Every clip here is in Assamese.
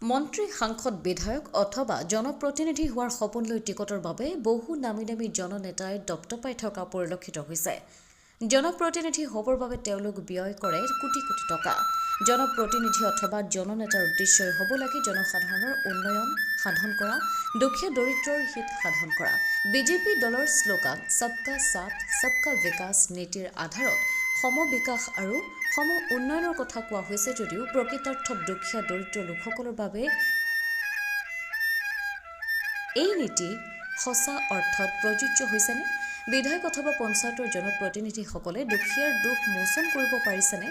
মন্ত্ৰী সাংসদ বিধায়ক অথবা জনপ্ৰতিনিধি হোৱাৰ সপোন লৈ টিকটৰ বাবে বহু নামী দামী জননেতাই দপদপাই থকা পৰিলক্ষিত হৈছে। জনপ্ৰতিনিধি হ'বৰ বাবে তেওঁলোক ব্যয় কৰে কোটি কোটি টকা। জনপ্ৰতিনিধি অথবা জননেতাৰ উদ্দেশ্যই হ'ব লাগে জনসাধাৰণৰ উন্নয়ন সাধন কৰা, দুখীয়া দৰিদ্ৰৰ হিত সাধন কৰা। বিজেপি দলৰ শ্লোগান সবকা সাথ সবকা বিকাশ নীতিৰ আধাৰত সম বিকাশ আৰু সম উন্নয়নৰ কথা কোৱা হৈছে যদিও প্ৰকৃতাৰ্থত দুখীয়া দৰিদ্ৰ লোকসকলৰ বাবে এই নীতি সঁচা অৰ্থত প্ৰযোজ্য হৈছেনে? বিধায়ক অথবা পঞ্চায়তৰ জনপ্ৰতিনিধিসকলে দুখীয়াৰ দুখ মোচন কৰিব পাৰিছেনে?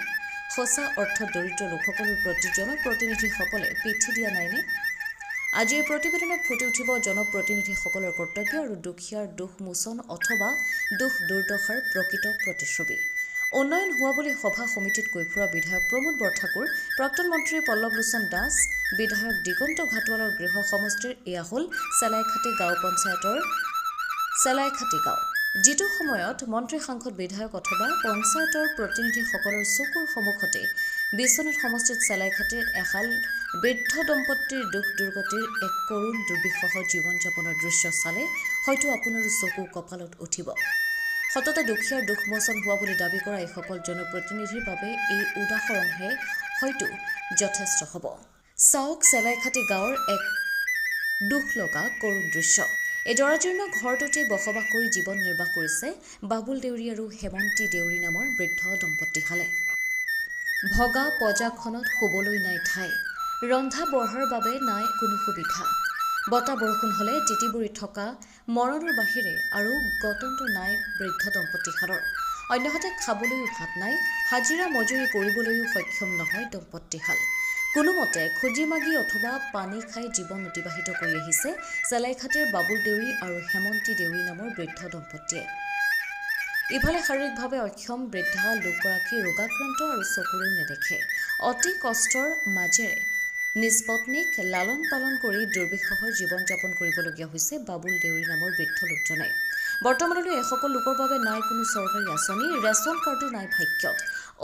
সঁচা অৰ্থত দৰিদ্ৰ লোকসকলৰ প্ৰতি জনপ্ৰতিনিধিসকলে পিঠি দিয়া নাইনে? আজি এই প্ৰতিবেদনত ফুটি উঠিব জনপ্ৰতিনিধিসকলৰ কৰ্তব্য আৰু দুখীয়াৰ দুখ মোচন অথবা দুখ দুৰ্দশাৰ প্ৰকৃত প্ৰতিচ্ছবি। উন্নয়ন হোৱা বুলি সভা সমিতিত কৈ ফুৰা বিধায়ক প্ৰমোদ বৰঠাকুৰ, প্ৰাক্তন মন্ত্ৰী পল্লৱ লোচন দাস, বিধায়ক দিগন্ত ঘাটোৱালৰ গৃহ সমষ্টিৰ এয়া হ'ল চেলাইখাটি গাঁও পঞ্চায়তৰ চেলাইখাটি গাঁও। যিটো সময়ত মন্ত্ৰী সাংসদ বিধায়ক অথবা পঞ্চায়তৰ প্ৰতিনিধিসকলৰ চকুৰ সন্মুখতে বিশ্বনাথ সমষ্টিত চেলাইখাটিৰ এহাল বৃদ্ধ দম্পতীৰ দুখ দুৰ্গতিৰ এক কৰুণ দুৰ্বিষহ জীৱন যাপনৰ দৃশ্য চালে হয়তো আপোনাৰো চকু কঁপালত উঠিব। সততে দুখীয়াৰ দুখমোচন হোৱা বুলি দাবী কৰা এইসকল জনপ্ৰতিনিধিৰ বাবে এই উদাহৰণহে হয়তো যথেষ্ট হ'ব। চাওক চেলাইখাটি গাঁৱৰ এক দুখ লগা কৰুণ দৃশ্য। এই জৰাজীৰ্ণ ঘৰটোতে বসবাস কৰি জীৱন নিৰ্বাহ কৰিছে বাবুল দেউৰী আৰু হেমন্তী দেউৰী নামৰ বৃদ্ধ দম্পতীহালে। ভগা পঁজাখনত শুবলৈ নাই ঠাই, ৰন্ধা বঢ়াৰ বাবে নাই কোনো সুবিধা। বতাহ বৰষুণ হ'লে তিতিবুৰি থকা মৰণৰ বাহিৰে আৰু গতন্ত্ৰ নাই বৃদ্ধ দম্পতীহালৰ। অন্যহাতে খাবলৈও ভাত নাই, হাজিৰা মজুৰি কৰিবলৈও সক্ষম নহয় দম্পতীহাল। কোনোমতে খুজি মাগি অথবা পানী খাই জীৱন অতিবাহিত কৰি আহিছে চেলাইখাটিৰ বাবুল দেউৰী আৰু হেমন্তী দেউৰী নামৰ বৃদ্ধ দম্পতীয়ে। ইফালে শাৰীৰিকভাৱে অক্ষম বৃদ্ধা লোকগৰাকী ৰোগাক্ৰান্ত আৰু চকুৰেও নেদেখে। অতি কষ্টৰ মাজেৰে নিজ পত্নীক লালন পালন কৰি দুৰ্বিষহ জীৱন যাপন কৰিবলগীয়া হৈছে বাবুল দেউৰী নামৰ বৃদ্ধ লোকজনে। বৰ্তমানলৈ এসকল লোকৰ বাবে নাই কোনো চৰকাৰী আঁচনি, ৰেচন কাৰ্ডো নাই ভাগ্যত।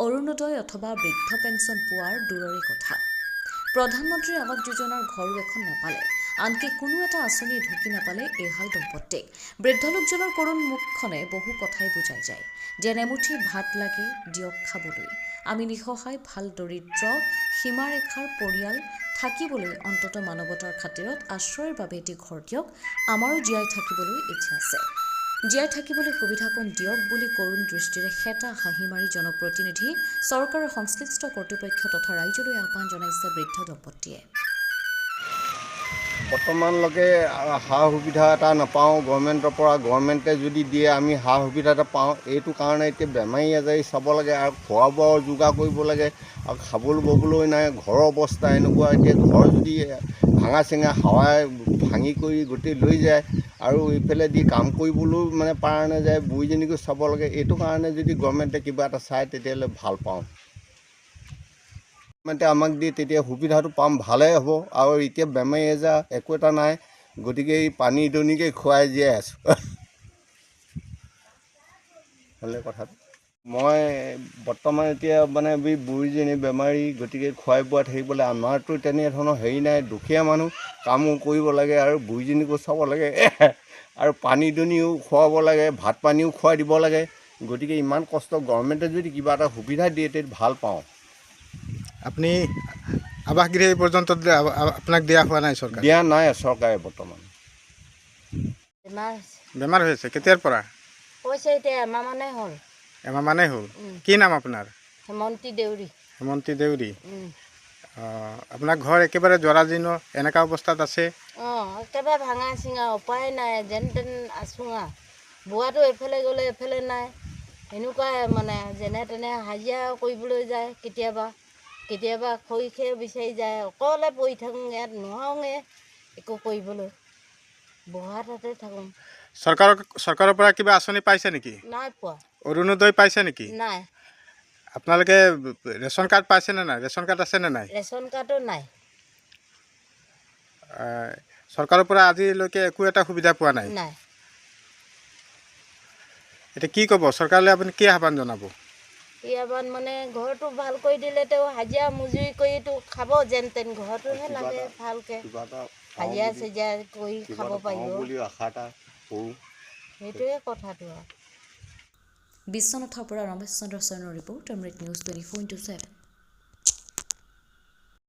অৰুণোদয় অথবা বৃদ্ধ পেঞ্চন পোৱাৰ দূৰৰে কথা। প্ৰধানমন্ত্ৰী আৱাস যোজনাৰ ঘৰো এখন নাপালে, আনকি কোনো এটা আঁচনি ঢুকি নাপালে এইহাল দম্পতীক। বৃদ্ধ লোকজনৰ কৰুণ মুখখনে বহু কথাই বুজাই যায়। যেন এমুঠি ভাত লাগে দিয়ক খাবলৈ। আমি নিঃসহায় ভাল দৰিদ্ৰ সীমাৰেখাৰ পৰিয়াল থাকিবলৈ অন্তত মানৱতাৰ খাতিৰত আশ্ৰয়ৰ বাবে এটি ঘৰ দিয়ক। আমাৰো জীয়াই থাকিবলৈ ইচ্ছা আছে, জীয়াই থাকিবলৈ সুবিধাকণ দিয়ক বুলি কৰুণ দৃষ্টিৰে সেটা হাঁহি মাৰি জনপ্ৰতিনিধি, চৰকাৰৰ সংশ্লিষ্ট কৰ্তৃপক্ষ তথা ৰাইজলৈ আহ্বান জনাইছে বৃদ্ধ দম্পতীয়ে। বৰ্তমানলৈকে সা সুবিধা এটা নাপাওঁ গভৰ্ণমেণ্টৰ পৰা। গভৰ্ণমেণ্টে যদি দিয়ে আমি সা সুবিধা এটা পাওঁ। এইটো কাৰণে এতিয়া বেমাৰী আজাৰী চাব লাগে আৰু খোৱা বোৱাও যোগাৰ কৰিব লাগে আৰু খাবলৈ ববলৈ নাই। ঘৰৰ অৱস্থা এনেকুৱা, এতিয়া ঘৰ যদি ভাঙা চিঙা হাৱাই ভাঙি কৰি গোটেই লৈ যায় আৰু এইফালে দি কাম কৰিবলৈও মানে পৰা নাযায়। বুঢ়ীজনীকো চাব লাগে। এইটো কাৰণে যদি গভৰ্ণমেণ্টে কিবা এটা চায় তেতিয়াহ'লে ভাল পাওঁ। গভৰ্ণমেণ্টে আমাক দিয়ে তেতিয়া সুবিধাটো পাম, ভালেই হ'ব। আৰু এতিয়া বেমাৰী আজাৰ একো এটা নাই, গতিকে এই পানী দুনিকৈ খুৱাই জীয়াই আছোঁ। ভালে কথাটো। মই বৰ্তমান এতিয়া মানে বুঢ়ীজনী বেমাৰী, গতিকে খুৱাই বোৱাই থাকিবলৈ আমাৰতো তেনেধৰণৰ হেৰি নাই। দুখীয়া মানুহ, কামো কৰিব লাগে আৰু বুঢ়ীজনীকো চাব লাগে আৰু পানী দুনিও খুৱাব লাগে, ভাত পানীও খুৱাই দিব লাগে। গতিকে ইমান কষ্ট, গভৰ্ণমেণ্টে যদি কিবা এটা সুবিধা দিয়ে তেতিয়া ভাল পাওঁ। আপুনি আৱাস গৃহ পৰ্যন্ত আপোনাক দিয়া হোৱা নাই? চৰকাৰে দিয়া নাই। চৰকাৰে বৰ্তমান বেমাৰ হৈ আছে। কেতিয়াৰ পৰা হৈছে? এতিয়া এমাহ মানেই হ'ল। কি নাম আপোনাৰ? হেমন্তী দেউৰী। হেমন্তী দেউৰী। আপোনাৰ ঘৰ একেবাৰে জৰাজীৰ্ণ এনেকুৱা অৱস্থাত আছে? একেবাৰে ভাঙা চিঙা, উপায় নাই, যেন তেন আছোঁ। বোৱাটো এইফালে গ'লে এইফালে নাই, এনেকুৱাই মানে যেনে তেনে হাজিৰা কৰিবলৈ যায়। কেতিয়াবা খৰি খেৰ বিচাৰি যায়। অকলে পৰি থাকোঁ, ইয়াত নোৱাৰোঁগৈ একো কৰিবলৈ, বহা তাতে থাকোঁ। চৰকাৰৰ পৰা কিবা আঁচনি পাইছে নেকি? নাই পোৱা। অৰুণোদয় পাইছে নেকি? নাই। আপোনালোকে ৰেচন কাৰ্ড পাইছেনে নাই? ৰেচন কাৰ্ড আছেনে নাই? ৰেচন কাৰ্ডো নাই। চৰকাৰৰ পৰা আজিলৈকে একো এটা সুবিধা পোৱা নাই? নাই। এতিয়া কি ক'ব চৰকাৰলৈ? আপুনি কি আহ্বান জনাব? ইয়াবান মানে ঘৰটো ভাল কৰি দিলে তেওঁ হাজিৰা মজুৰি কৰিতো খাব যেন তেন ঘৰটোহে লাগে ভালকৈ কিবা এটা হাজিৰা চাজিৰা কৰি খাব পাৰিব বুলি আশা এটা কৰোঁ। সেইটোৱে কথাটো আৰু বিশ্বনাথৰ পৰা ৰমেশ চন্দ্ৰ শৰ্মাৰ ৰিপৰ্ট অমৃত নিউজ 24/7